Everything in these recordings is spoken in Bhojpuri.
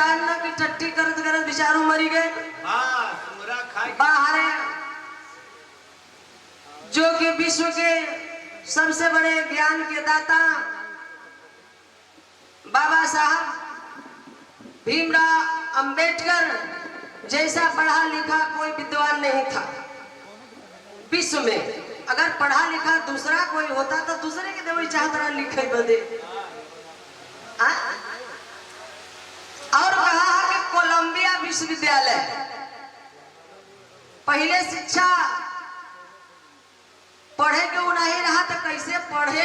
दान न की टट्टी करत करत बेचारू मरी गए। बाहर जो कि विश्व के सबसे बड़े ज्ञान के दाता बाबा साहब भीमराव अंबेडकर जैसा पढ़ा लिखा कोई विद्वान नहीं था विश्व में। अगर पढ़ा लिखा दूसरा कोई होता तो दूसरे के देवई चाहत रहा लिखे बदे। और कहा कि कोलंबिया विश्वविद्यालय पहले शिक्षा पढ़े के वो नहीं रहा तो कैसे पढ़े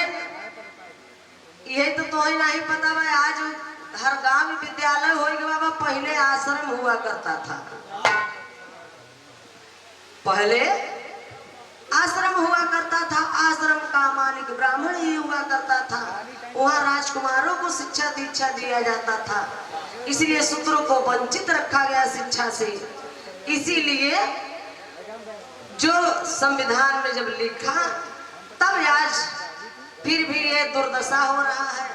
ये तो ही नहीं पता भाई। आज हर गांव में विद्यालय हो गया बाबा। पहले आश्रम हुआ करता था। पहले आश्रम हुआ करता था। आश्रम का मालिक ब्राह्मण ही हुआ करता था। वहाँ राजकुमारों को शिक्षा दीक्षा दिया जाता था। इसलिए शूद्रों को वंचित रखा गया शिक्षा से। इसीलिए जो संविधान में जब लिखा तब आज फिर भी ये दुर्दशा हो रहा है।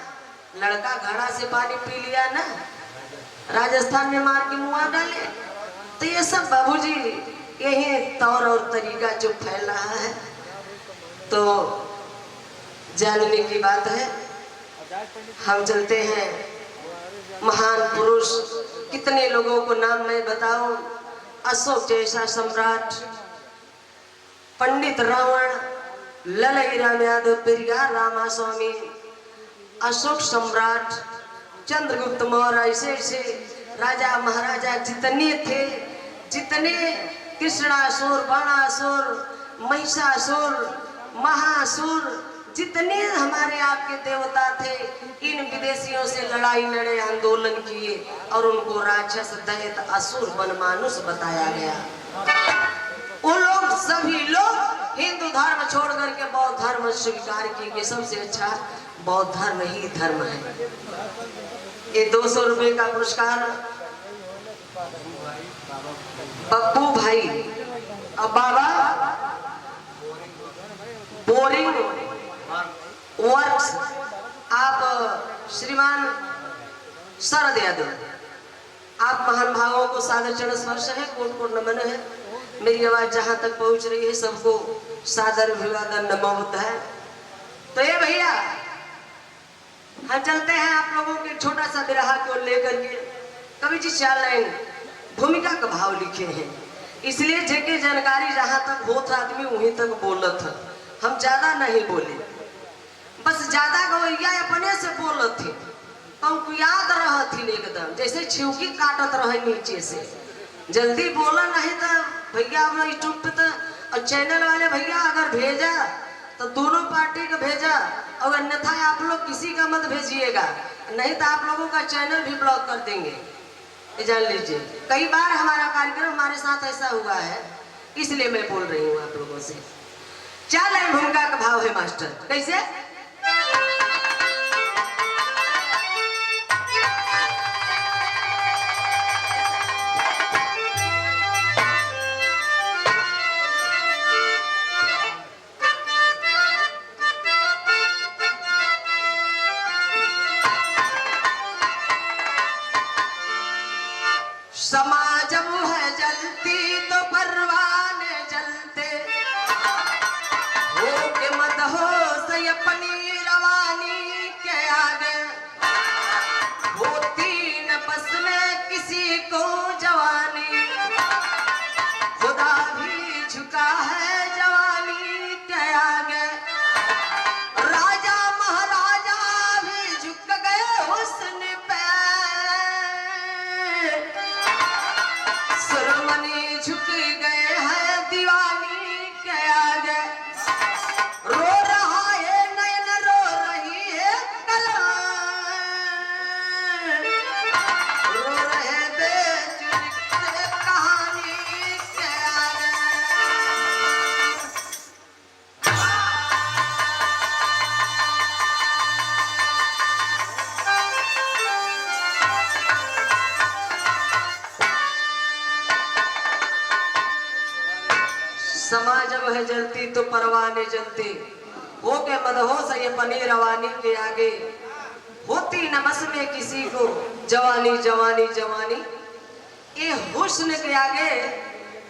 लड़का घड़ा से पानी पी लिया ना, राजस्थान में मार के मुआ डाले। तो ये सब बाबूजी यही तौर और तरीका जो फैल रहा है तो जानने की बात है। हम चलते हैं महान पुरुष कितने लोगों को नाम मैं बताऊं। अशोक जैसा सम्राट, पंडित रावण, ललई राम यादव, पेरियार रामास्वामी, अशोक सम्राट, चंद्रगुप्त मौर्य, ऐसे ऐसे राजा महाराजा जितने थे, जितने कृष्णासुर, बाणासुर, महिषासुर, महासुर, जितने हमारे आपके देवता थे, इन विदेशियों से लड़ाई लड़े, आंदोलन किए और उनको राक्षस, दैत, असुर, बनमानुष बताया गया। वो लोग सभी लोग हिंदू धर्म छोड़ करके बौद्ध धर्म स्वीकार किए। सबसे अच्छा बौद्ध धर्म ही धर्म है। ये 200 रुपए का पुरस्कार पप्पू भाई और बाबा बोरिंग वर्क्स, आप श्रीमान शरद यादव, आप महान भावों को सादर चरण स्पर्श है, कोट कोट नमन है। मेरी आवाज जहां तक पहुंच रही है सबको सादर अभिवादन नमोत है। तो ये भैया हम चलते हैं आप लोगों के छोटा सा बिरहा को लेकर के। कवि जी 4 लाइन भूमिका का भाव लिखे हैं, इसलिए जेके जानकारी जहां तक होता आदमी वहीं तक बोलत है। हम ज्यादा नहीं बोले, बस ज्यादा गवैया अपने से बोलत थे, हमको याद रहा थी एकदम जैसे छिवकी काटत रहे नीचे से। जल्दी बोला नहीं तो भैया अपना यूट्यूब पे तो चैनल वाले भैया अगर भेजा तो दोनों पार्टी का भेजा, और अन्यथा आप लोग किसी का मत भेजिएगा, नहीं तो आप लोगों का चैनल भी ब्लॉक कर देंगे। जान लीजिए, कई बार हमारा कार्यक्रम हमारे साथ ऐसा हुआ है, इसलिए मैं बोल रही हूँ आप लोगों से। 4 लाइन भूमिका का भाव है मास्टर, कैसे? समाज है जलती तो परवाने जलते, हो के मत हो सही अपनी रवानी के आगे, होती न बस में किसी को जवानी, खुदा भी झुका है जवानी के आगे, राजा महाराजा भी झुक गए हुस्न पे, सुरमनी झुक गए हैं दीवानी के आगे, रो रहा है नयन रो रही है कलम, रो रहे बेचुनिक कहानी के आगे। समाज जब है जलती तो परवाने जलते, हो के मदहोश ये पनी रवानी के आगे, होती न न बस में किसी को जवानी जवानी जवानी। ये हुस्न के आगे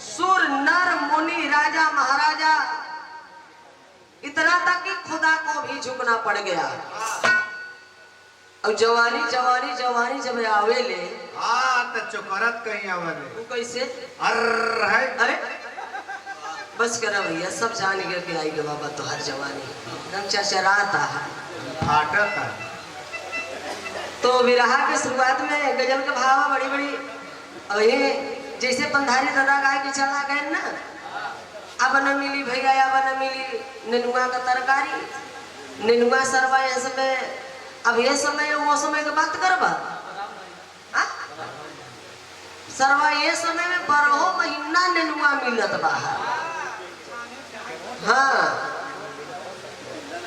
सुर नर मुनि राजा महाराजा इतना तक कि खुदा को भी झुकना पड़ गया। अब जवानी जवानी जवानी जब आवे ले तो चुकरत कहीं आवे वो कैसे है। अरे बस करा भैया, सब जान गए कि आई गे बाबा तो हर जवानी एकदम चरचराता है फाटता। तो विरहा के शुरुआत में गजल के भाव बड़ी बड़ी अब ये जैसे पंधारी दादा गाय के चला गए ना, अब न मिली भैया अब न मिली नेनुआ का तरकारी, नेनुआ सरवा ये समय। अब ये समय वो समय की बात करबा सरवा ये समय में 12 महीना नेनुआ मिलत बाहर। हाँ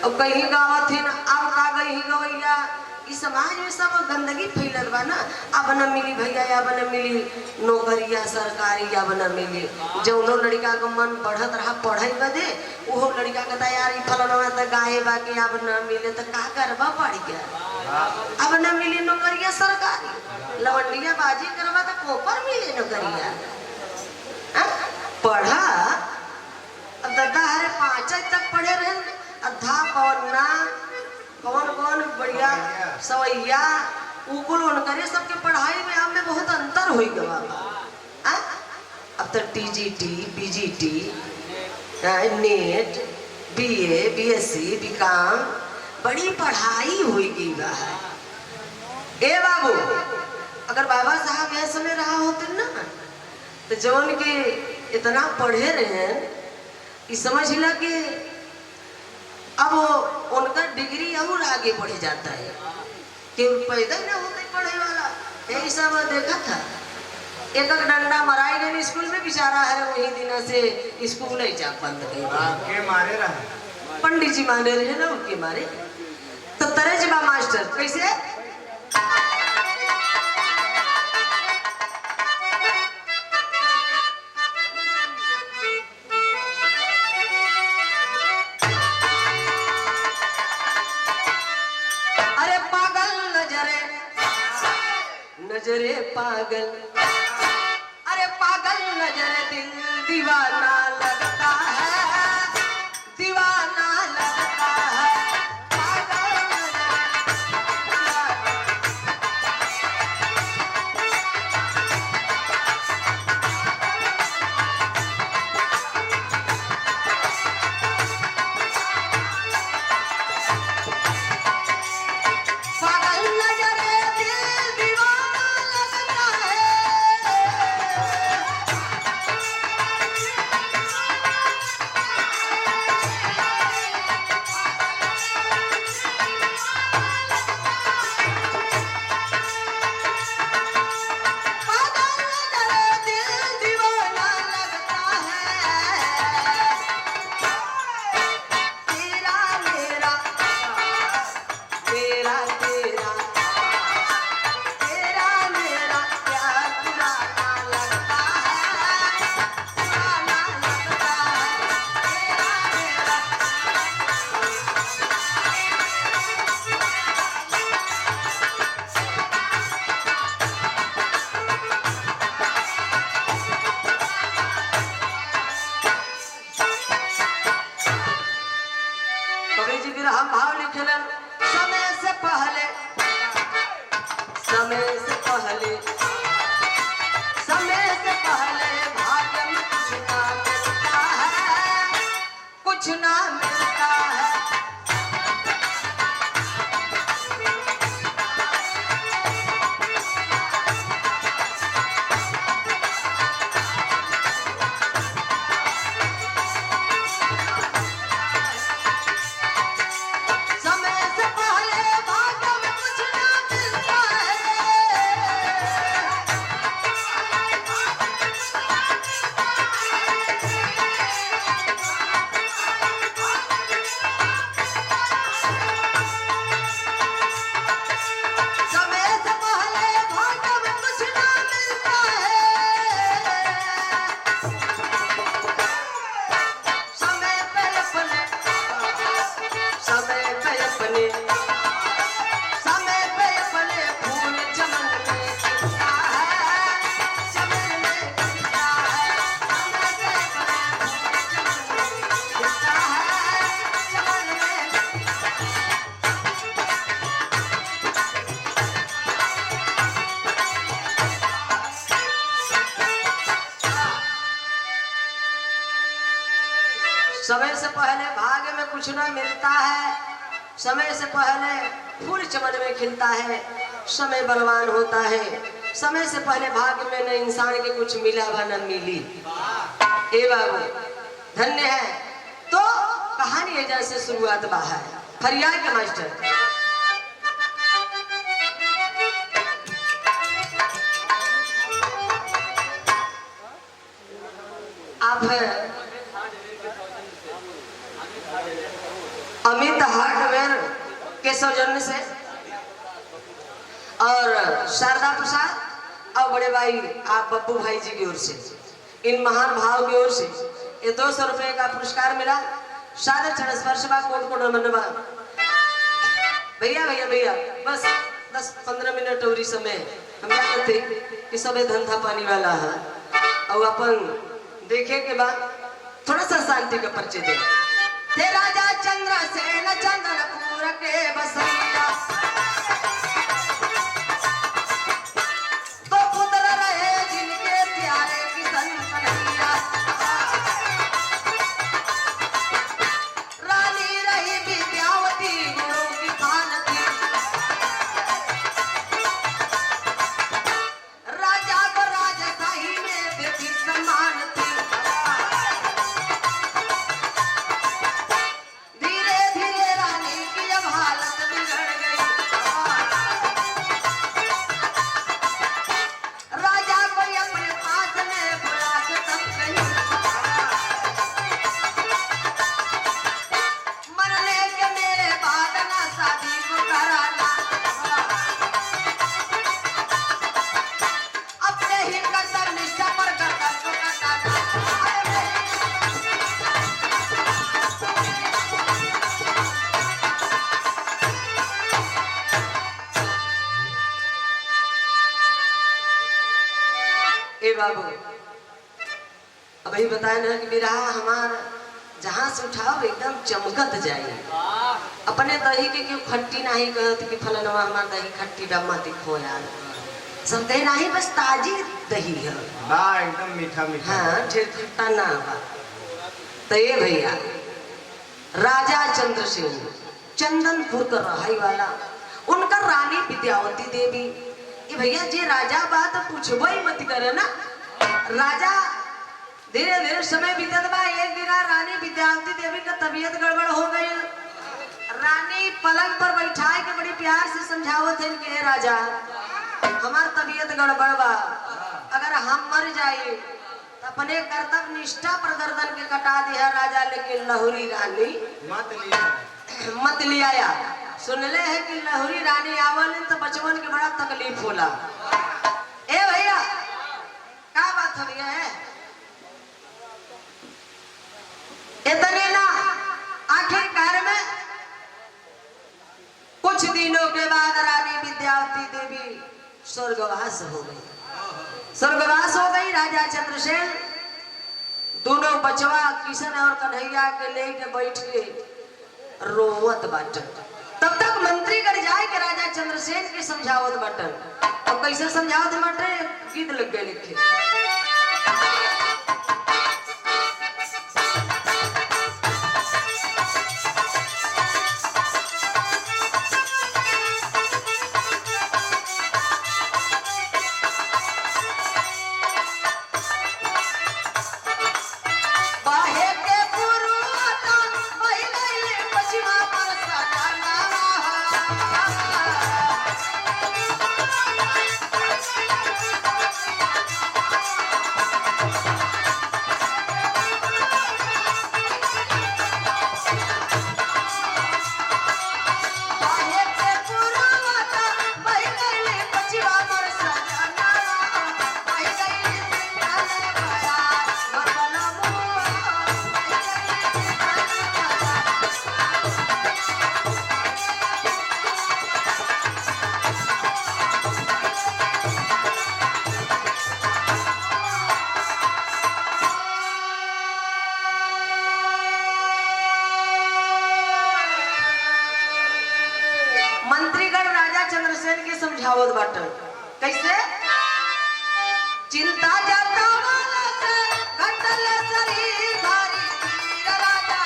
अब कहीं गावत थी ना, अब का गई गवैया इस समाज में सब गंदगी फैलल बा ना। अब न मिली भैया अब न मिली नौकरिया सरकारी, अब न मिली। जौनो लड़का का मन बढ़त रहा पढ़ाई बदे, वो लड़का का तैयारी फलनवा तो गाये बाकी अब न मिले तो का करबा पड़ गया। अब न मिली नौकरिया सरकारी, लवंडिया बाजी करवा तो कोपर मिले नौकरिया। पढ़ा अब दादा हरे 5 तक पढ़े रहे, अधा पवना कौन कौन बढ़िया सवैया उकुल करे सबके पढ़ाई में अब में बहुत अंतर हो गया। अब तो TGT BGT NET BA BSc BCom बड़ी पढ़ाई हो गई बा। ए बाबू अगर बाबा साहब यह समय रहा होते ना तो जौन के इतना पढ़े रहे ये समझ ला कि अब उनका डिग्री और आगे बढ़ जाता है कि पैदा ही ना होता पढ़े वाला। यही सब देखा था, एक डंडा मराई गई स्कूल में बेचारा है, वही दिन से स्कूल नहीं जा बंद के मारे रहे पंडित जी मारे रहे ना, उनके मारे तो तरह जबा मास्टर कैसे नजरे पागल, अरे पागल नजर दिल दीवाना लगता है, दीवाना लगता है पागल हम भाव लिखे समय से पहले, समय से पहले, समय से पहले भाग्य में कुछ ना मिलता है, कुछ ना मिलता है। समय से पहले भाग्य में कुछ ना मिलता है। समय से पहले भाग्य में कुछ न मिलता है, समय से पहले फूल चमन में खिलता है, समय बलवान होता है, समय से पहले भाग्य में न इंसान के कुछ मिला व न मिली। ए बाबू धन्य है। तो कहानी है जैसे शुरुआत बाहर फरियाद के मास्टर आप अमित हार्डवेयर के सौजन्य से और शारदा प्रसाद और बड़े भाई आप बब्बू भाई जी की ओर से, इन महान भाव की ओर से ये 200 रुपए का पुरस्कार मिला। सादर चरण स्पर्श बा कोट कोट नमन बा। भैया भैया भैया बस 10-15 मिनट और समय हम जानते कि सबे धंधा पानी वाला है और अपन देखे के बाद थोड़ा सा शांति का परिचय दे। ते राजा चंद्रसेन चंदनपुर के बसैया तो पुत्र रहे जिनके प्यारे किशन कन्हैया, रानी रही विद्यावती गुरु की भानती, राजा को राजशाही में देती सम्मान थी। धीरे धीरे रानी की जब हालत बिगड़ गई, राजा को अपने पास में बुला के तब कही, मरने के मेरे बाद ना शादी को कराना, अपने ही कर्तव्य निष्ठा पर गर्दन को कटाना। ए बाबू अभी बताए ना कि बिरहा हमार जहां से उठाओ एकदम चमकत जाए। अपने दही के क्यों खट्टी नहीं कहत कि फलनवा हमार दही खट्टी डम्मा दिखो यार, सब कहे नहीं बस ताजी दही है। हाँ एकदम मीठा मीठा। हाँ ढेर खट्टा ना बा। तो ये भैया राजा चंद्रसेन चंदनपुर का रहाई वाला, उनका रानी विद्यावती देवी। ये भैया जी राजा बात पूछबो ही मत करे ना। राजा धीरे धीरे समय बीतत बा। एक दिन रानी विद्यावती देवी का तबीयत गड़बड़ हो गई। रानी पलंग पर बैठाए के बड़ी प्यार से समझावत है कि राजा हमार तबीयत गड़बड़ बा, अगर हम मर जाए तो अपने कर्तव्य निष्ठा पर गर्दन के कटा दिया राजा, लेकिन लहुरी रानी मत लिया। सुनले है कि लहुरी रानी आवल तो बचवन के बड़ा तकलीफ होला। ए भैया क्या बात हो भैया है इतने ना। आखिरकार में कुछ दिनों के बाद रानी विद्यावती देवी स्वर्गवास हो गई। स्वर्गवास हो गई। राजा चंद्रसेन दोनों बचवा किशन और कन्हैया के लेके बैठ के रोवत बाटन। तब तक मंत्री कर जाए कि राजा चंद्रसेन के समझावत बाटन। अब कैसे समझावत बाटन गीत लग गए लिखे। समझावत बाटन कैसे। चिंता जाता वाला से घटल शरीर भारी, वीर राजा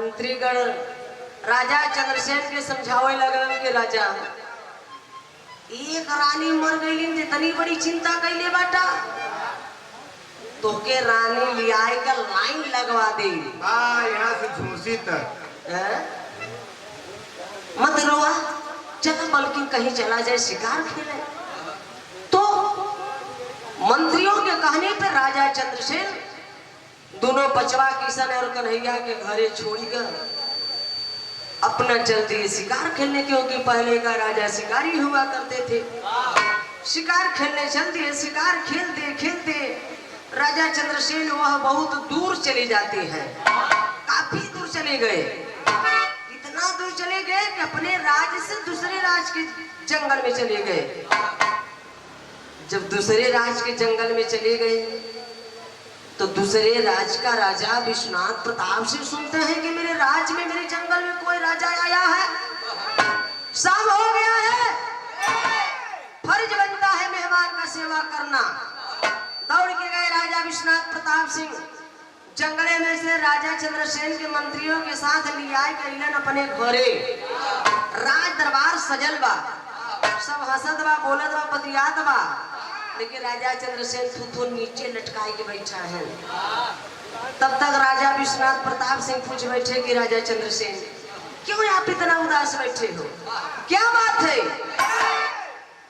मंत्रीगण राजा चंद्रसेन के समझावे लगन के राजा एक रानी मर गई इतनी बड़ी चिंता कैले बाटा तो के रानी लियाए का लाइन लगवा दे यहाँ से झूसी तक मत रोआ चल बल्कि कहीं चला जाए शिकार खेले। तो मंत्रियों के कहने पर राजा चंद्रसेन दोनों बचवा किशन और कन्हैया के घरे छोड़कर अपना चल दिए शिकार खेलने, क्योंकि पहले का राजा शिकारी हुआ करते थे। शिकार खेलने चल दिए। शिकार खेलते खेलते राजा चंद्रसेन वह बहुत दूर चले जाते हैं, काफी दूर चले गए। इतना दूर चले गए कि अपने राज्य से दूसरे राज्य के जंगल में चले गए। जब दूसरे राज्य के जंगल में चले गए तो दूसरे राज्य का राजा विश्वनाथ प्रताप से सुनते हैं कि मेरे राज्य में, मेरे जंगल में कोई राजा आया है, शाम हो गया है, फर्ज बनता है मेहमान का सेवा करना। दौड़ के गए राजा विश्वनाथ प्रताप सिंह जंगले में से राजा चंद्रसेन के मंत्रियों के साथ लिया गईलन अपने घरे। राज दरबार सजल बा, सब हंसत बा, बोलत बा, बतियात बा, लेकिन राजा चंद्रसेन थू नीचे लटकाए के बैठा है। तब तक राजा विश्वनाथ प्रताप सिंह पूछ बैठे कि राजा चंद्रसेन क्यों आप इतना उदास बैठे हो, क्या बात है,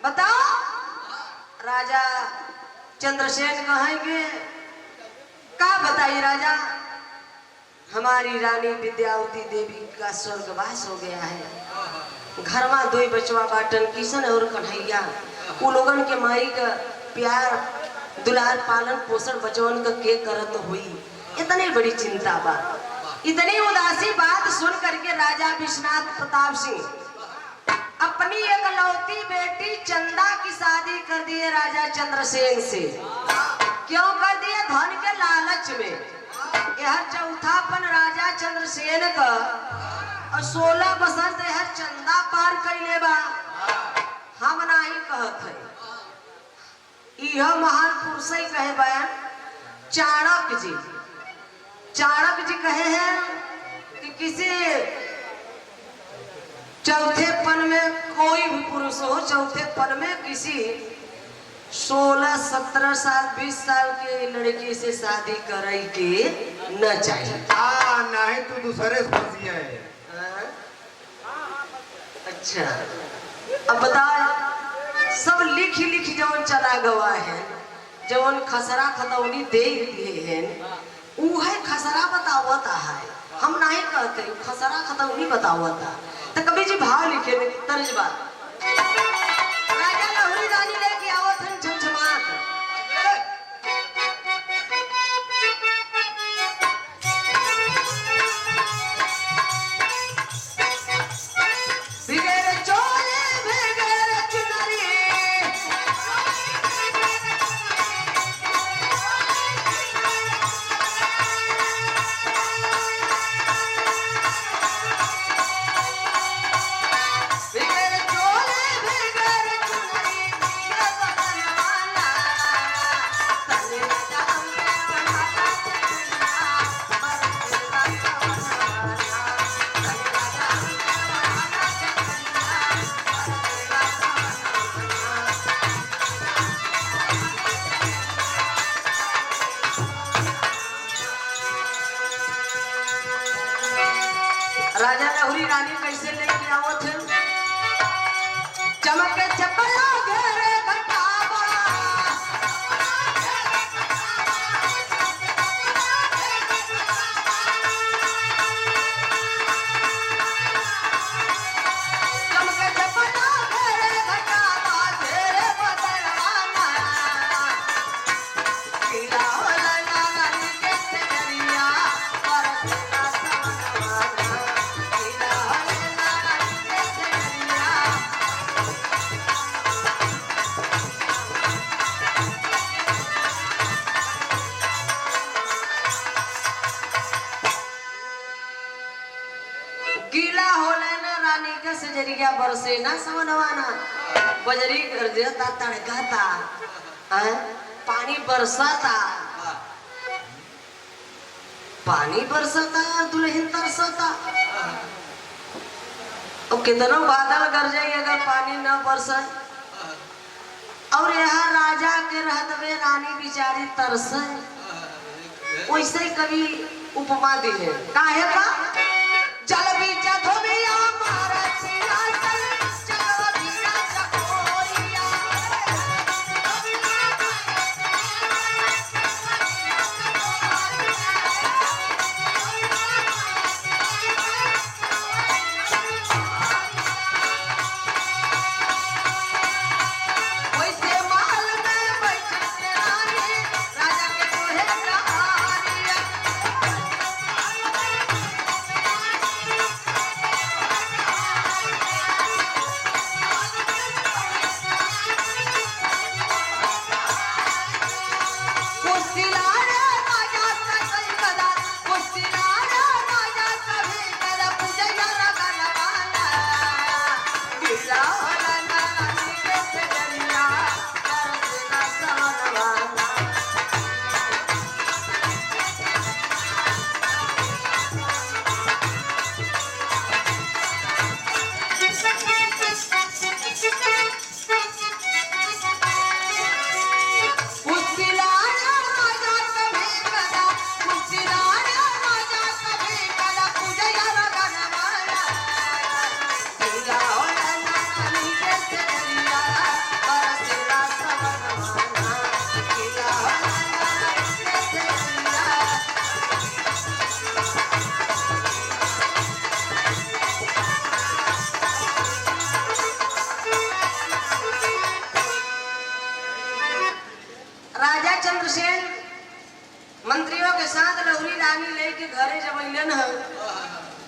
बताओ। राजा चंद्रसेन कहेंगे क्या बताइए राजा, हमारी रानी विद्यावती देवी का स्वर्गवास हो गया है। घर में दो बचवा बाटन किशन और कन्हैया, उ लोगन के माई का प्यार दुलार पालन पोषण बचवन का के करत हुई। इतनी बड़ी चिंता बा, इतनी उदासी बात सुन करके राजा विश्वनाथ प्रताप सिंह अपनी एकलौती बेटी चंदा की शादी कर दिए राजा चंद्रसेन से। क्यों कर दिए? धन के लालच में। यह चौथापन राजा चंद्रसेन का और 16 बसंत यह चंदा पार कैले बा, हम नहीं कहत है। यह महान पुरुष ही कहे बयान चाणक्य जी। चाणक्य जी कहे हैं कि किसी चौथे पन में कोई भी पुरुष हो, चौथे पन में किसी 16, 17 साल 20 साल के लड़की से शादी करे के न चाहिए। नहीं तो दूसरे से फंसी है। अच्छा अब बताओ, सब लिख लिख जवन चला गवा है, जवन खसरा खतौनी दे दिए हैं, उहे खसरा बतावता है। हम नहीं कहते खसरा खतौनी बतावता। तो कभी जी भाव लिखे तर्ज बात राजा लहुरी रानी लेके आवत हैं झमझमात। राजा लहुरी रानी कैसे लेके आवत है? चमक के चपला घेरे घटावा, चमक के चपला घेरे घटावा, घेरे बदलवाना गिरा होला नानी के सजरिया परसना समनवाना। गीला होले ना रानी का सजरिया बरसे ना समनवाना। बजरी कर देता तड़काता, पानी बरसाता, पानी बरसता या दुल्हन तरसता। और कितना बादल गरजे अगर पानी न बरसे। और यहाँ राजा के रहते रानी बिचारी तरसे। वैसे ही कभी उपमा दी है काहे का जल बीच धोबिया मारा सिया चल बीना चकोरिया। चंद्रसेन मंत्रियों के साथ लहुरी रानी लेके घरे जब अइलन ह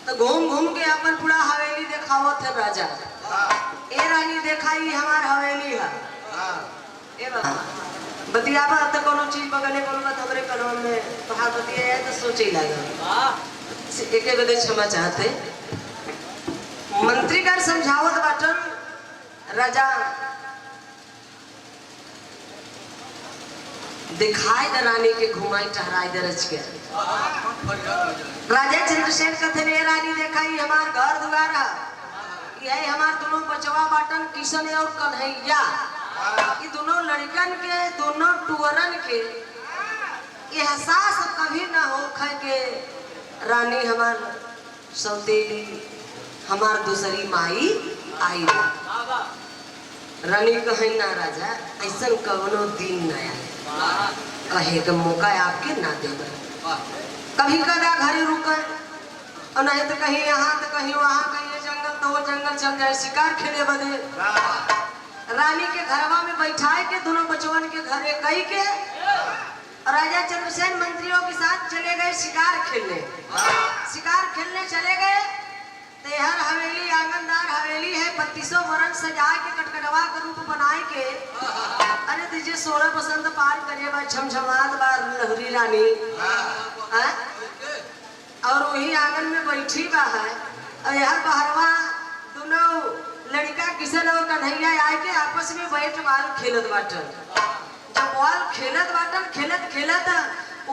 तो घूम घूम के अपन पूरा हवेली देखावत है राजा। ए रानी देखाई हमार हवेली है। ए बाबा बतियाबा तो कोनो चीज बगले कोनो बात हमरे कलम में कहा बतिया है तो सोचे लागल एके बदे क्षमा चाहते। मंत्री का समझावत बाटन राजा दिखाई द रानी के घुमाई टहराई दे रच के। राजा चंद्रसेन कथे ने रानी देखाई हमार घर दुआर यही हमार दोनों बचवा बाटन किशन और कन्हैया। ये दोनों लड़कन के दोनों टुअरन के एहसास कभी ना हो खे के रानी हमार सौतेली हमार दूसरी माई आई। रानी कहे ना राजा ऐसा कवनो दिन न आए कहे के मौका आपके ना दे। कभी कदा घरे रुके और नहीं तो कहीं यहाँ तो कहीं वहाँ कहीं जंगल तो वो जंगल चल जाए शिकार खेले बदे। रानी के घरवा में बैठाए के दोनों बचवन के घरे कही के राजा चंद्रसेन मंत्रियों के साथ चले गए शिकार खेलने। शिकार खेलने चले गए तो हर हवेली आंगनदार हवेली है 3200 वरण सजा के कटकटवा के रूप बनाए के अरे दीजिए 16 बसंत पार करिए बा झमझमात बार लहरी रानी और वही आंगन में बैठी बा है। और यह बहरवा दोनों लड़का किशन और कन्हैया आए के आपस में बैठ बाल खेलत बाटन। जब बाल खेलत बाटन खेलत खेलत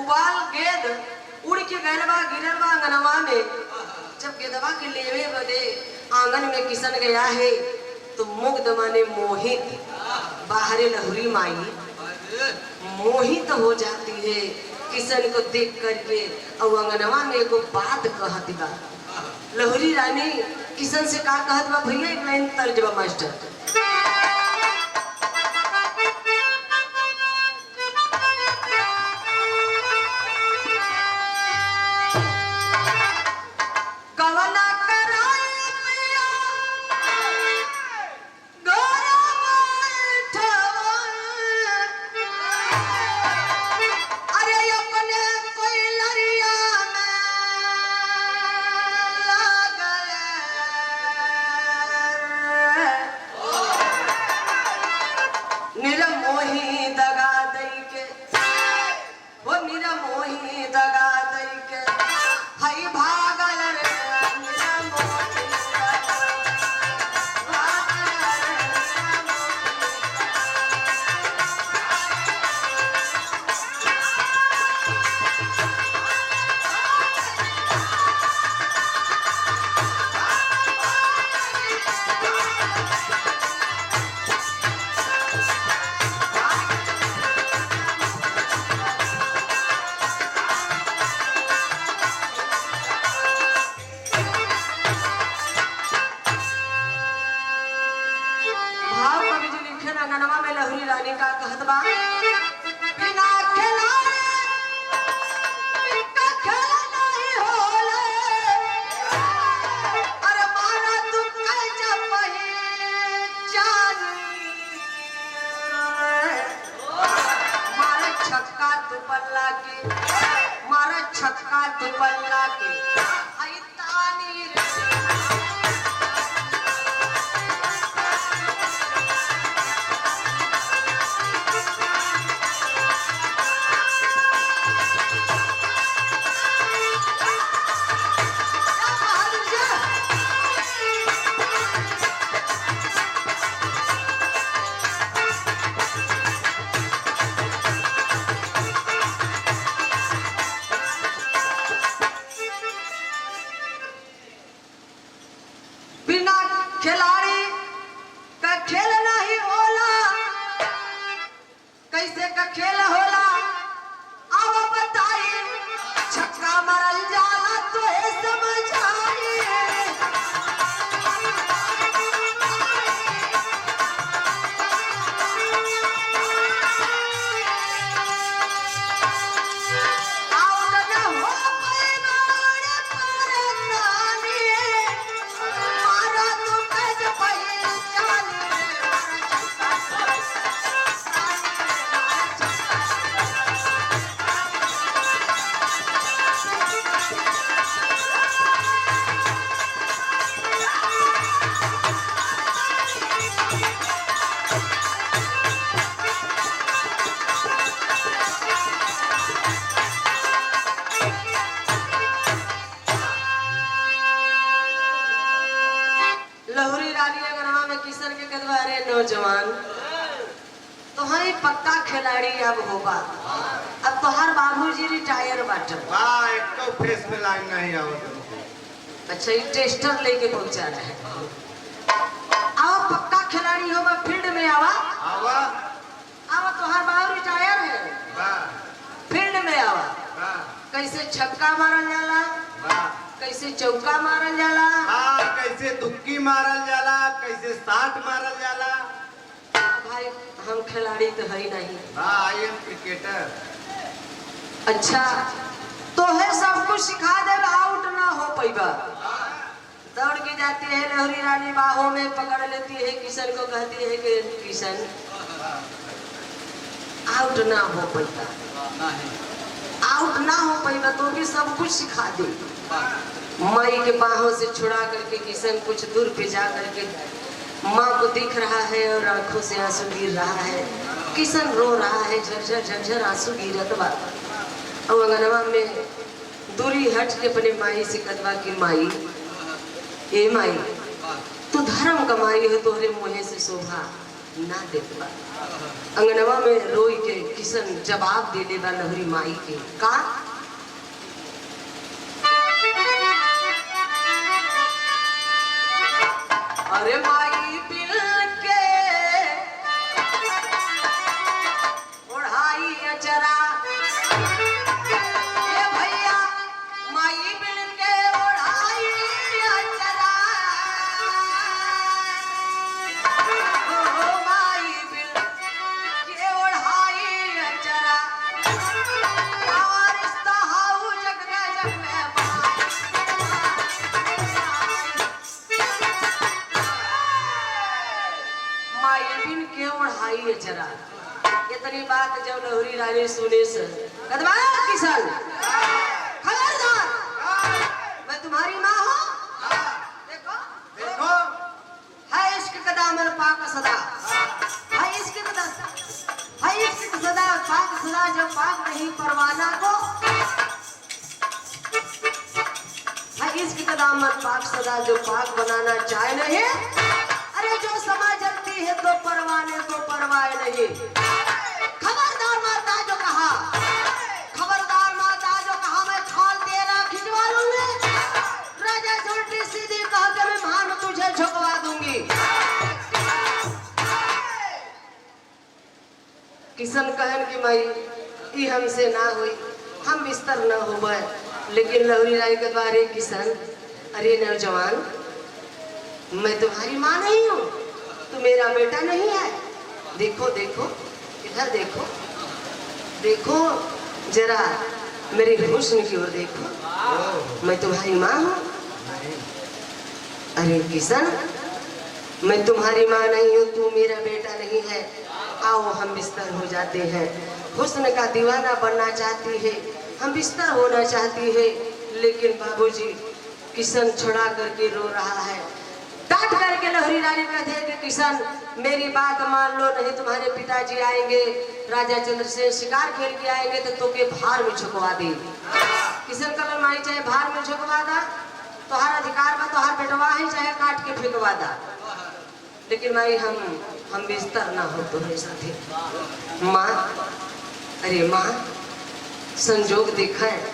उबाल गेंद उड़ के गैल बा गिरल बा अंगनवा में। जब गेदवा के लेवे बदे आंगन में किशन गया है तो मुग्ध माने मोहित बाहरे लहुरी माई मोहित हो जाती है किशन को देख करके। और अंगनवा में एगो बात कहती बा लहुरी रानी किशन से का कहत बा भैया एक लाइन तर्जबा मास्टर। छक्का दुपल्ला के आई तानी रे। बिना खिलाड़ी का खेल नहीं होला, कैसे का खेल होला अब बताई। छक्का मारल जाला तो ए समझ आई। आउट न हो पाई मोरे परनानी, मारा तू कज पहचानी लहुरी रानी अगरवा में किशन के कदवा रे नौजवान तो हई पक्का खिलाड़ी अब होगा। अब तोहार बाबूजी रिटायर बाटे। वाह एक तो फेस में लाइन नहीं आवत। अच्छा ये टेस्टर लेके पहुंचा रहे हैं। आओ पक्का खिलाड़ी होगा फील्ड में आवा। आवा आवा तोहार बाबू रिटायर है वाह फील्ड में आवा। वाह कैसे छक्का मारल जाला, वाह कैसे चौका मारल जाला। हाँ कैसे दुक्की मारल जाला, कैसे साठ मारल जाला। भाई हम खिलाड़ी तो है ही नहीं। हाँ आई एम क्रिकेटर। अच्छा तो है सब कुछ सिखा दे, आउट ना हो पैबा। दौड़ के जाती है लहरी रानी, बाहों में पकड़ लेती है किशन को, कहती है कि किशन आउट ना हो पैबा, आउट ना हो पैबा तो भी सब कुछ सिखा दे। माई के बाहों से छुड़ा करके किशन कुछ दूर पे जा करके माँ को दिख रहा है और आंखों से आंसू गिर रहा है। किशन रो रहा है, झरझर झरझर आंसू गिरत बा। और अंगनवा में दूरी हट के अपने माई से कदवा की माई, ए माई तू धर्म कमाई हो, तोहरे मुँह से शोभा ना देखबा। अंगनवा में रोई के किशन जवाब दे देबा लहरी माई के का। अरे माई बिल के ओढ़ाई अचरा, ए भैया माई बिल के ओढ़ाई अचरा। ओ माई बिल के ओढ़ाई अचरा, आवा रिश्ता हाउ जग जग में माई बिन के ओढ़ाई जरा। इतनी बात जब लहुरी रानी सुने से कदवा किशन खबरदार, मैं तुम्हारी माँ हूँ। देखो देखो है इश्क का दामन पाक सदा, है इश्क का है इश्क का सदा पाक सदा। जब पाक नहीं परवाना को, है इश्क का दामन पाक सदा, जो पाक बनाना चाहे नहीं। अरे जो समा जलती है तो परवाने को परवाह नहीं। खबरदार माता जो कहा, खबरदार माता जो कहा, मैं खाल तेरा खिंचवा लूंगी। राजा उल्टी सीधी कह के मैं भान तुझे झुकवा दूंगी। किशन कहन की माई ई हमसे ना हुई, हम बिस्तर ना होवे। लेकिन लहुरी रानी के द्वारे किशन, अरे नौजवान मैं तुम्हारी माँ नहीं हूँ, तू मेरा बेटा नहीं है। देखो देखो इधर देखो, देखो जरा मेरे हुस्न की ओर देखो, मैं तुम्हारी माँ हूँ। अरे किशन मैं तुम्हारी माँ नहीं हूँ, तू मेरा बेटा नहीं है। आओ हम बिस्तर हो जाते हैं। हुस्न का दीवाना बनना चाहती है हम बिस्तर होना चाहती है, लेकिन बाबूजी किशन छुड़ा करके रो रहा है। डांट करके लहरी रानी कहते हैं कि किशन मेरी बात मान लो, नहीं तुम्हारे पिताजी आएंगे, राजा चंद्रसेन शिकार खेल के आएंगे तो तोके भार में झुकवा दे। किशन कलर माई चाहे भार में झुकवा दा, तोहार अधिकार में तोहार बेटवा है, चाहे काट के फेंकवा दा, लेकिन माई हम बिस्तर ना हो तुम्हारे साथे। माँ, अरे माँ, संजोग देखा है,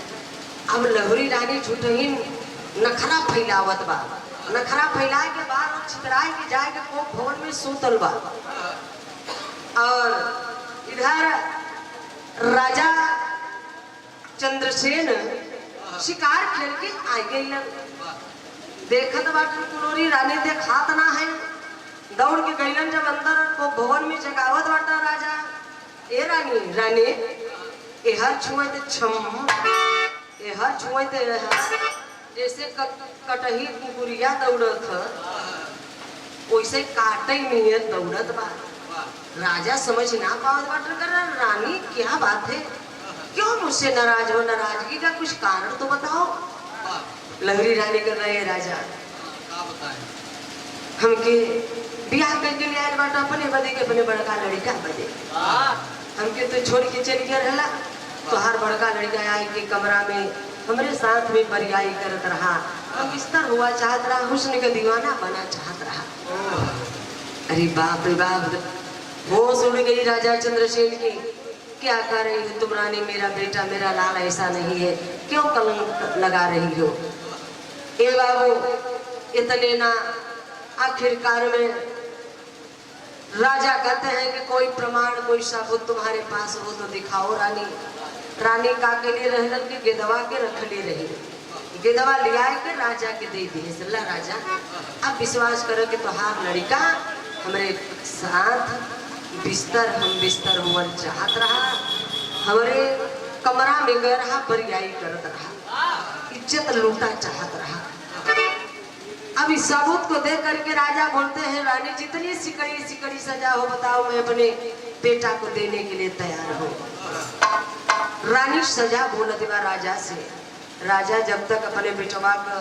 अब लहरी रानी झूठहीन नखरा फैलावत बा, नखरा फैलाए के बाद और छितराए के जाए के कोप भवन में सूतल बा। और इधर राजा चंद्रसेन शिकार खेल के आ गई। देखत बाटन कुलोरी रानी देखात ना है, दौड़ के गईलन जब अंदर कोप भवन में जगावत बाटा राजा, ए रानी रानी एहर छुए ते छम, एहर छुए ते जैसे कटही कुकुरिया दौड़त वैसे काटे में दौड़त बा। राजा समझ ना पावत बाटन कर रानी क्या बात है, क्यों मुझसे नाराज हो, नाराजगी का कुछ कारण तो बताओ। लहरी रानी कर रहे हैं राजा हमके बियाह करके ले आए बाटा अपने बदे के अपने बड़का लड़का बदे, हमके तो छोड़ के चल गया रहला, तो हर बड़का लड़का आई के कमरा में हमारे साथ में बरियाई करत रहा, हम बिस्तर हुआ चाहत रहा, हुस्न का दीवाना बना चाहत रहा। अरे बाप रे बाप, होश उड़ गई राजा चंद्रसेन की। क्या कर रही हो तुम रानी, मेरा बेटा मेरा लाल ऐसा नहीं है, क्यों कलंक लगा रही हो। ए बाबू इतने ना, आखिरकार में राजा कहते हैं कि कोई प्रमाण कोई सबूत तुम्हारे पास हो तो दिखाओ। रानी रानी का के लिए रहलन के गेदवा के रख ले रही, गेदवा लिया के राजा के दे दिए। सल्ला राजा अब विश्वास करो कि तुहार लड़का हमारे साथ बिस्तर, हम बिस्तर हुआ चाहत रहा, हमारे कमरा में गए रहा, बरियाई करत रहा, इज्जत लूटा चाहत रहा। अब इस सबूत को देख करके राजा बोलते हैं रानी जितनी सिकड़ी सिकड़ी सजा हो बताओ, मैं अपने बेटा को देने के लिए तैयार हूँ। रानी सजा बोल देवा राजा से। राजा जब तक अपने बेटवा का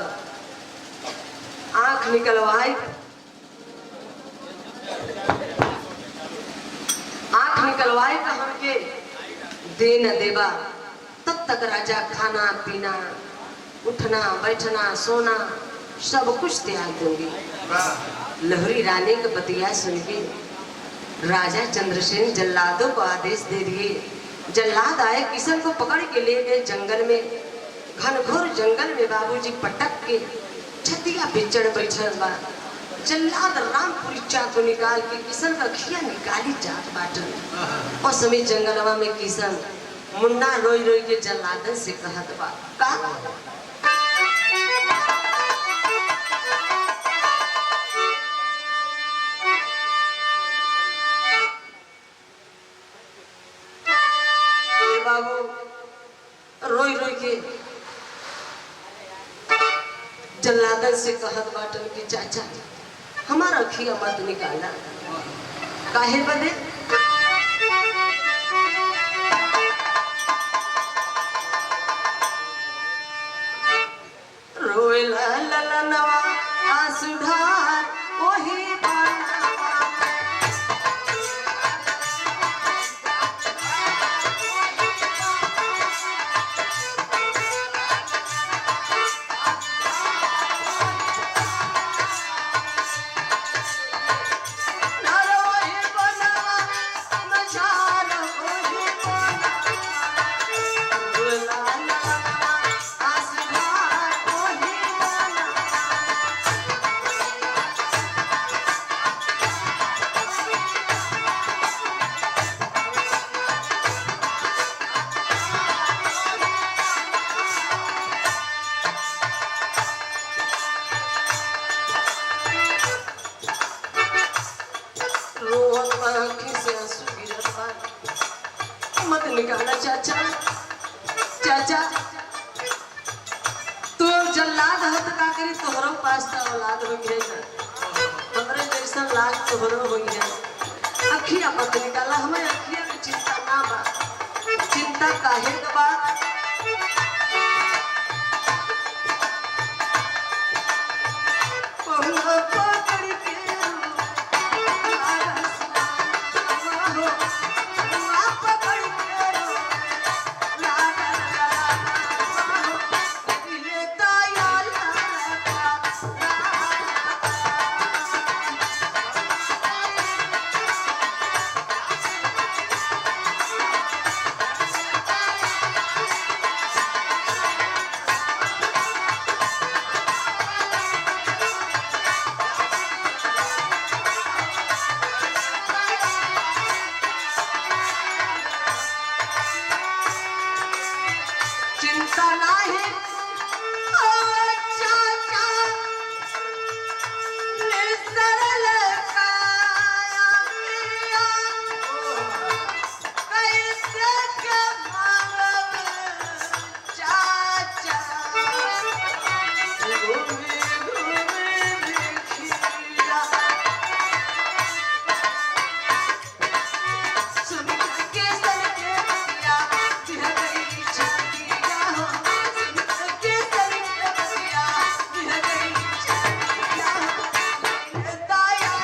आंख निकलवाए, आंख निकलवाए का हमके दे न देवा, तब तक राजा खाना पीना उठना बैठना सोना सब कुछ त्याग दूंगी। लहरी रानी का बतिया सुन के राजा चंद्रसेन जल्लादों को आदेश दे दिए। जल्लाद आए, किशन को पकड़ के ले गए जंगल में, घनघोर जंगल में बाबूजी पटक के छतिया पे चढ़ बैठल बा। जल्लाद रामपुरी चाकू निकाल के किशन का खिया निकाली जात बाटन। और समय जंगलवा में किशन मुन्ना रोई रोई के जल्लादन से कहत बा, का रोई रोई के जल्लादन से कहत बाटन कि चाचा हमारा खिया मत निकाला, काहे बदे। रोएला ललनवा आंसू ढार ओही मत निकाला चाचा। चाचा तू जल्लाद हत का करी, तोहरो पास ता औलाद हो गई ना, हमरे जैसा लाग तोहरो हो गया। अखिया मत निकाला, हमें अखिया की चिंता ना बा। चिंता काहे के बा, चिंता नाही ओ चाचा निसरल काया पिया कैसे के मांगब चाचा घूमे घूमे देखिया सुन के सर के बतिया दिह गई छतिया हो सुन के सर के बतिया दिह गई छतिया हो दाया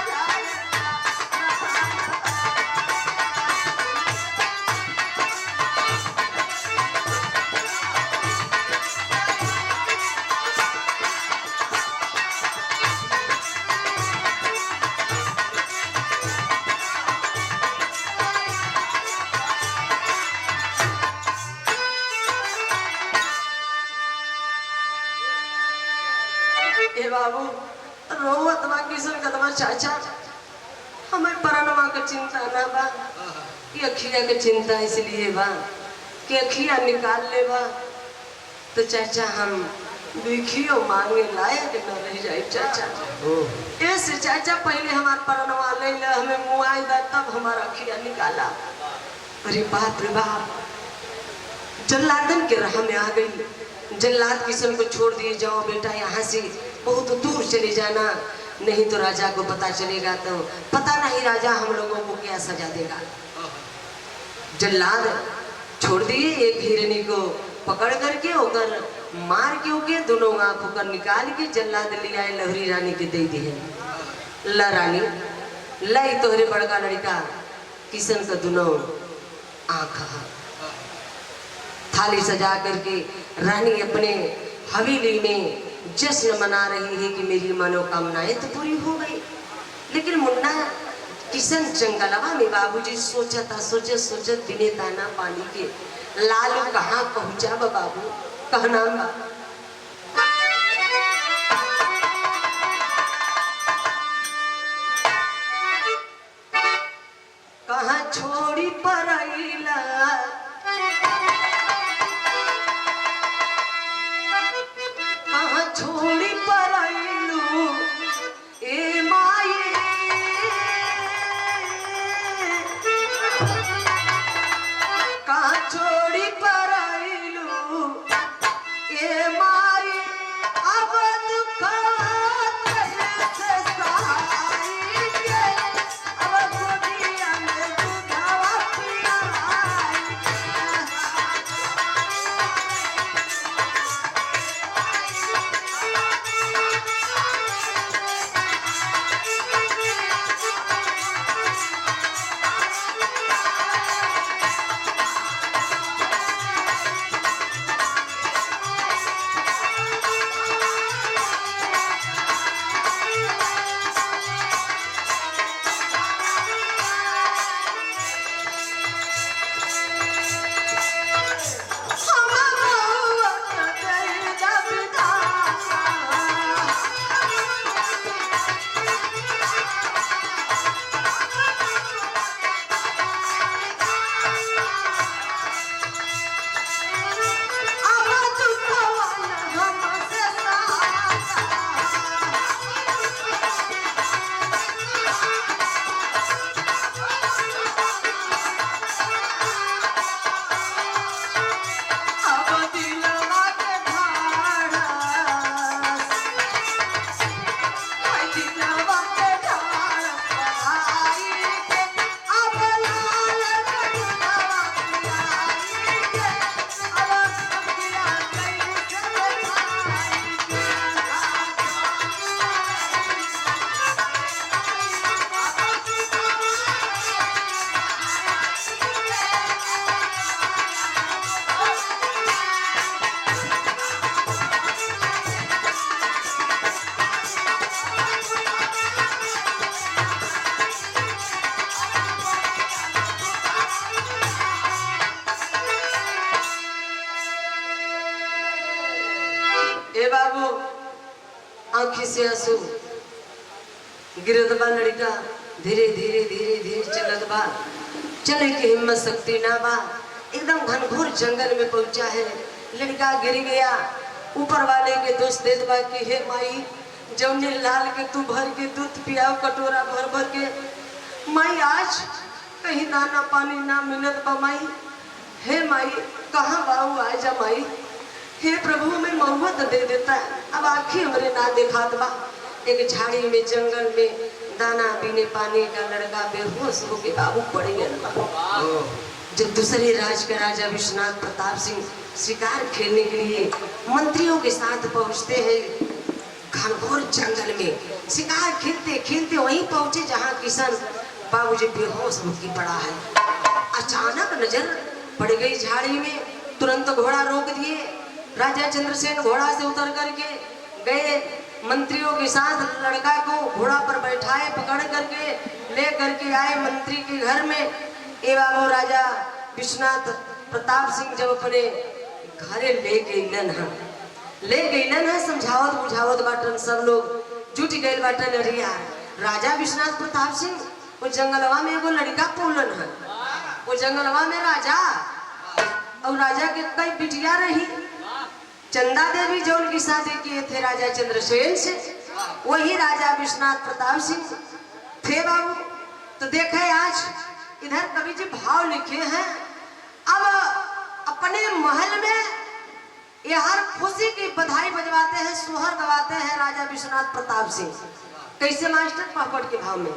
ए बाबू रोवत बा किशन कदमा चाचा हमें परनवा के चिंता ना बा कि अखिया के चिंता इसलिए बा कि अखिया निकाल ले बा तो चाचा हम देखियो मांगे लायक न रह जाए चाचा ऐसे चाचा पहले हमार परनवा ले ले हमें मुआई दा तब हमारा अखिया निकाला अरे बाप रे बाप जल्लादन के राह में आ गई जल्लाद किशन को छोड़ दिए जाओ बेटा यहाँ से बहुत दूर चले जाना नहीं तो राजा को पता चलेगा तो पता नहीं राजा हम लोगों को क्या सजा देगा जल्लाद छोड़ दिए एक हिरनी को पकड़ करके होकर मार के होके दोनों आंख होकर निकाल के जल्लाद ले आए लहरी रानी के दे दिए ला रानी लाई तोहरे बड़का लड़का किशन का दोनों आंख थाली सजा करके रानी अपने हवेली में जश्न मना रही है कि मेरी मनोकामनाएं तो पूरी हो गई लेकिन मुन्ना किशन जंगलवा में बाबूजी सोचत बिने दाना पानी के लालू कहाँ पहुंचा बाबू कहना बा कहाँ छोड़ी परैला छोड़ी परैलू ए माये कहाँ छोड़ी परैलू ए माये अब दुख कैसे सहाएंगे अब दुनिया में दुधावा पिलाएंगे ए बाबू आंखी से आंसू गिरत बा लड़का धीरे धीरे धीरे धीरे चलत बा चले की हिम्मत शक्ति ना बा एकदम घनघोर जंगल में पहुंचा है लड़का गिर गया, ऊपर वाले के दोस्त दे दबा कि हे माई जौने लाल के तू भर के दूध पियाओ कटोरा भर भर के, माई आज कहीं दाना पानी ना मिलत बा माई, हे माई कहाँ बाऊ आ जा माई, हे प्रभु में मोहब्बत दे देता है, अब आखिर हमरे ना दिखात बा। एक झाड़ी में जंगल में दाना पीने पानी का लड़का बेहोश होके बाबू पड़ गया। जब दूसरे राज का राजा विश्वनाथ प्रताप सिंह शिकार खेलने के लिए मंत्रियों के साथ पहुंचते हैं घनघोर जंगल में, शिकार खेलते खेलते वहीं पहुंचे जहां किशन बाबूजी बेहोश होके पड़ा है। अचानक नजर पड़ गई झाड़ी में, तुरंत घोड़ा रोक दिए। राजा चंद्रसेन घोड़ा से उतर करके गए, मंत्रियों के साथ लड़का को घोड़ा पर बैठाए, पकड़ करके ले करके आए मंत्री के घर में। ए बाबू राजा विश्वनाथ प्रताप सिंह जब अपने घरे ले गईलन है समझावत बुझावत बाटन, सब लोग जुट गए बाटन। अरे यार राजा विश्वनाथ प्रताप सिंह वो जंगलवा में एगो लड़का पोलन है, वो जंगलवा में राजा और राजा के कई बिटिया रही, चंदा देवी जो उनकी शादी किए थे राजा चंद्रसेन से, वही राजा विश्वनाथ प्रताप सिंह थे बाबू। तो देखे आज इधर कवि जी भाव लिखे हैं, अब अपने महल में ये हर खुशी की बधाई बजवाते हैं, सोहर गवाते हैं राजा विश्वनाथ प्रताप सिंह। कैसे मास्टर? पापड़ के भाव में।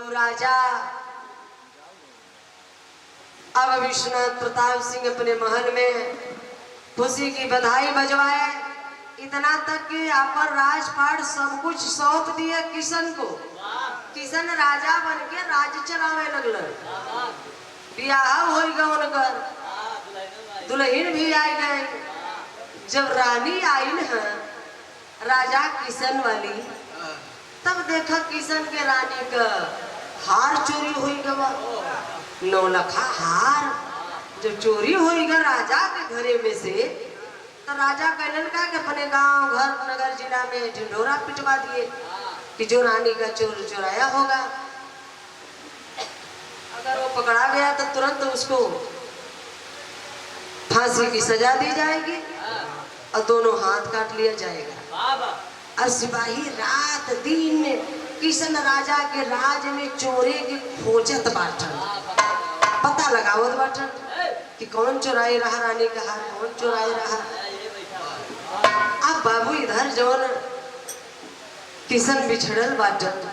राजा अब विश्वनाथ प्रताप सिंह अपने महल में खुशी की बधाई बजवाए, इतना तक कि अपन राजपाट सब कुछ सौंप दिए किशन को। किशन राजा बन के राज चलावे लगल, ब्याह हो गया उनकर, दुल्हन भी आई गए। जब रानी आई न राजा किशन वाली, तब देखा किशन के रानी का हार चोरी हो गया, 9 लाख हार जब चोरी हो गया राजा के घरे में से, तो राजा कहलन का कि अपने गांव घर नगर जिला में ढिंढोरा पिटवा दिए कि जो रानी का चोर चुराया होगा, अगर वो पकड़ा गया तो तुरंत उसको फांसी की सजा दी जाएगी और दोनों हाथ काट लिया जाएगा। और सिपाही रात दिन किशन राजा के राज में चोरे के खोजत बाटन, पता लगावत बाटन कि कौन चुराए रहा रानी का हार, कौन चुराए रहा। अब बाबू इधर जौन किशन बिछड़ल बाटन,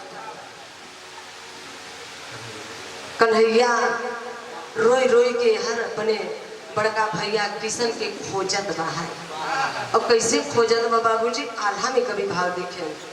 कन्हैया रोई रोई के हर अपने बड़का भैया किशन के खोजत बाहर। और कैसे खोजत बा बाबूजी, आल्हा में कभी भाव देखे।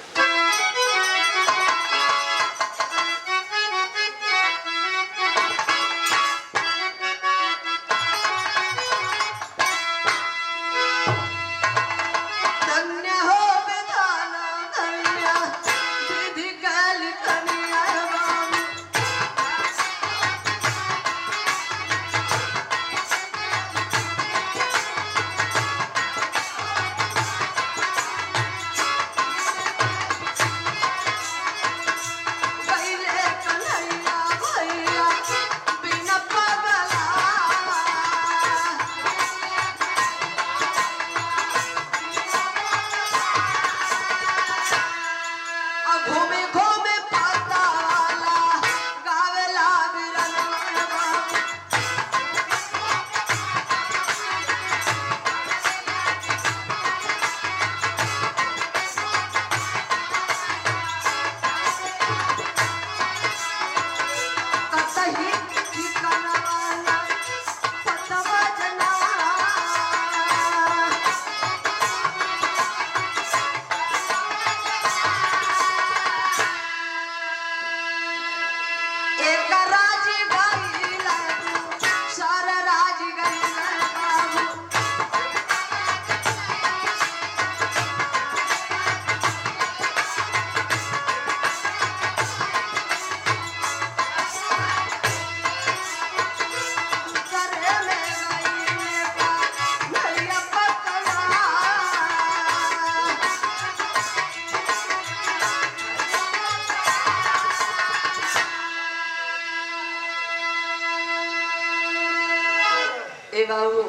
ए बाबू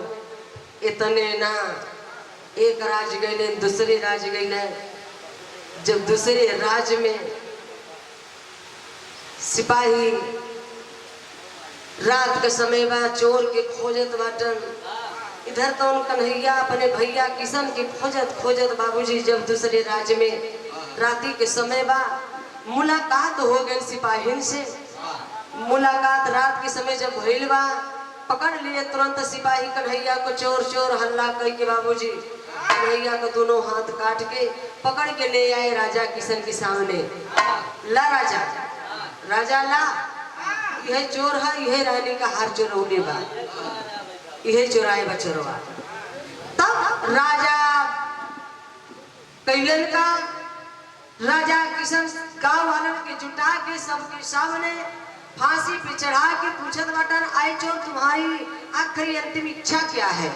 इतने ना, एक राज गए दूसरे राज गए। जब दूसरे राज में सिपाही रात के समय बा चोर के खोजत बाटन, इधर तो उन कन्हैया अपने भैया किशन के खोजत खोजत बाबूजी जब दूसरे राज्य में राती के समय बा मुलाकात हो गई सिपाहीन से। मुलाकात रात के समय जब भइल बा पकड़ लिए तुरंत सिपाही कन्हैया को, चोर चोर हल्ला कह के बाबूजी कन्हैया को दोनों हाथ काट के पकड़ के ले आए राजा किशन के सामने। ला राजा, राजा ला, यह चोर है, यह रानी का हार चोरौले बा, यह चोराए बा चोरवा। तब राजा कैलन का, राजा किशन गांव वालों के जुटा के सबके सामने फांसी पे चढ़ा के पूछत बाटन, आए चोर तुम्हारी आखिरी अंतिम इच्छा क्या है।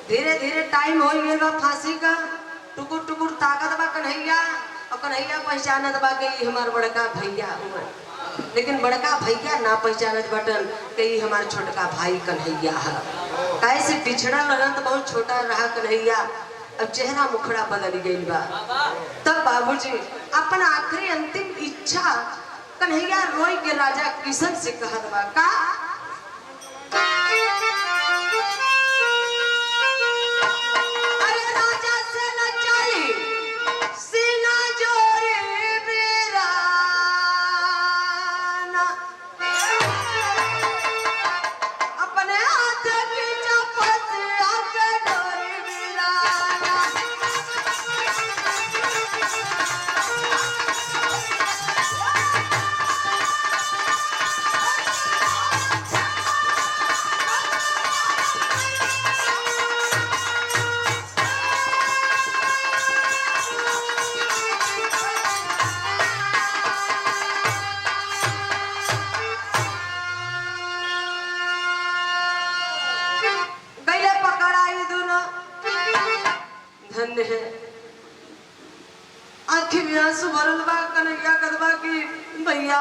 धीरे धीरे टाइम हो गया बा फांसी का, टुकुर टुकुर ताकत बा कन्हैया, और कन्हैया पहचानत बा कि हमार बड़का भैया हुआ, लेकिन बड़का भैया ना पहचानत बटन कि हमार छोटका भाई कन्हैया है। कैसे पिछड़ा रहन तो बहुत छोटा रहा कन्हैया, अब चेहरा मुखड़ा बदल गई बा। तब बाबूजी अपन आखिरी अंतिम इच्छा कन्हैया रोई के राजा किशन से कहत बा का, अरे राजा से न चली सीना जोरी मेरा ना, अपने हाथ की चपत आके डोरी मेरा ना। धन्य है आखिर में आंसू भरल बा। कन्हैया कदबा की भैया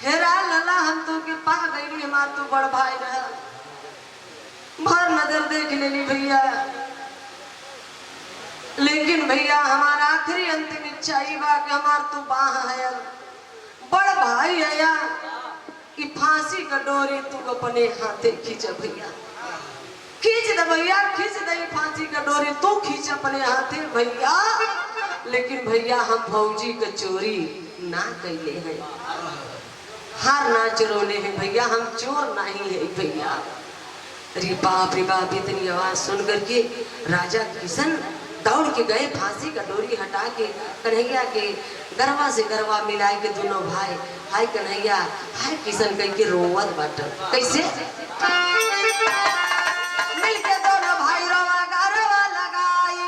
हेरा लला, हम तो के पा गई, हमार तो बड़ भाई रहा, भर नजर देख लेनी भैया, लेकिन भैया हमारा आखिरी अंतिम इच्छा ही बा कि हमार तो बाह है, बड़ भाई है या कि फांसी का डोरी तू अपने हाथे खींच भैया, खींच दे भैया, खींच दे फांसी का डोरी तू खींच अपने हाथे भैया। लेकिन भैया हम फौजी का चोरी ना कैले हैं, हार ना चोरौले हैं भैया, हम चोर नहीं है भैया। अरे बाप रे बाप, इतनी आवाज सुन करके राजा किशन दौड़ के गए, फांसी का डोरी हटा के कन्हैया के गरबा से गरबा मिलाए के दोनों भाई, हाय कन्हैया हाय किशन कह के रोवत बाटन। कैसे मिलके दोनों भाई रोवा गरबा लगाई,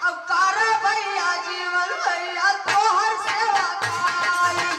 अब कारा भैया जीवन भैया तोहर सेवा काई।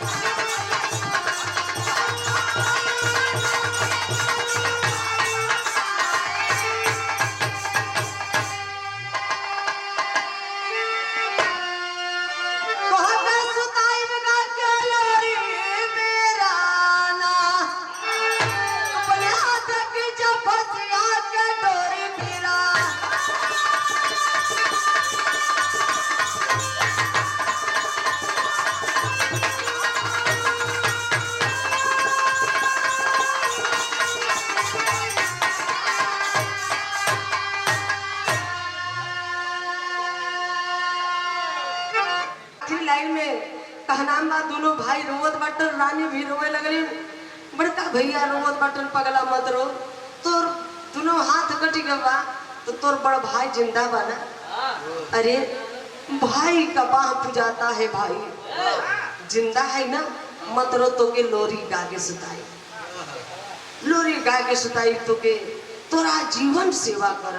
लाइन में कहनाम बा, दोनों भाई रोवत बाटन, रानी भी रोवे लगली, बड़का भैया रोवत बाटन, पगला मत रो, तोर दोनों हाथ कटी गवा तो तोर बड़ भाई जिंदा बा ना। अरे भाई का बाह पुजाता है, भाई जिंदा है ना, मत रो, तो के लोरी गा के सुताई, लोरी गा के सुताई, तो के तोरा जीवन सेवा कर।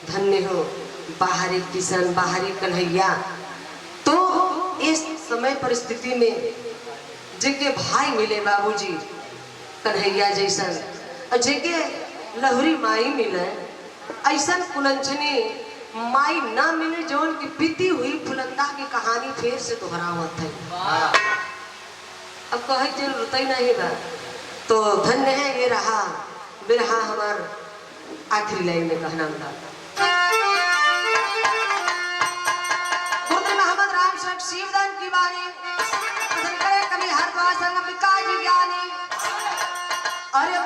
धन्य हो बाहरी किशन, बाहरी कन्हैया। तो इस समय परिस्थिति में जेके भाई मिले बाबूजी कन्हैया जैसन, और जेके लहरी माई मिले, ऐसा कुलंछनी माई ना मिले जौन की बीती हुई फुलंदा की कहानी फिर से दोहरावत है। अब कहे जरूरत ही नहीं बा। तो धन्य है ये रहा बिरहा हमार आखिरी लाइन में कहना था गुरु मोहम्मद राम शक शिवदान की बानी कभी हर संग विकास ज्ञानी अरे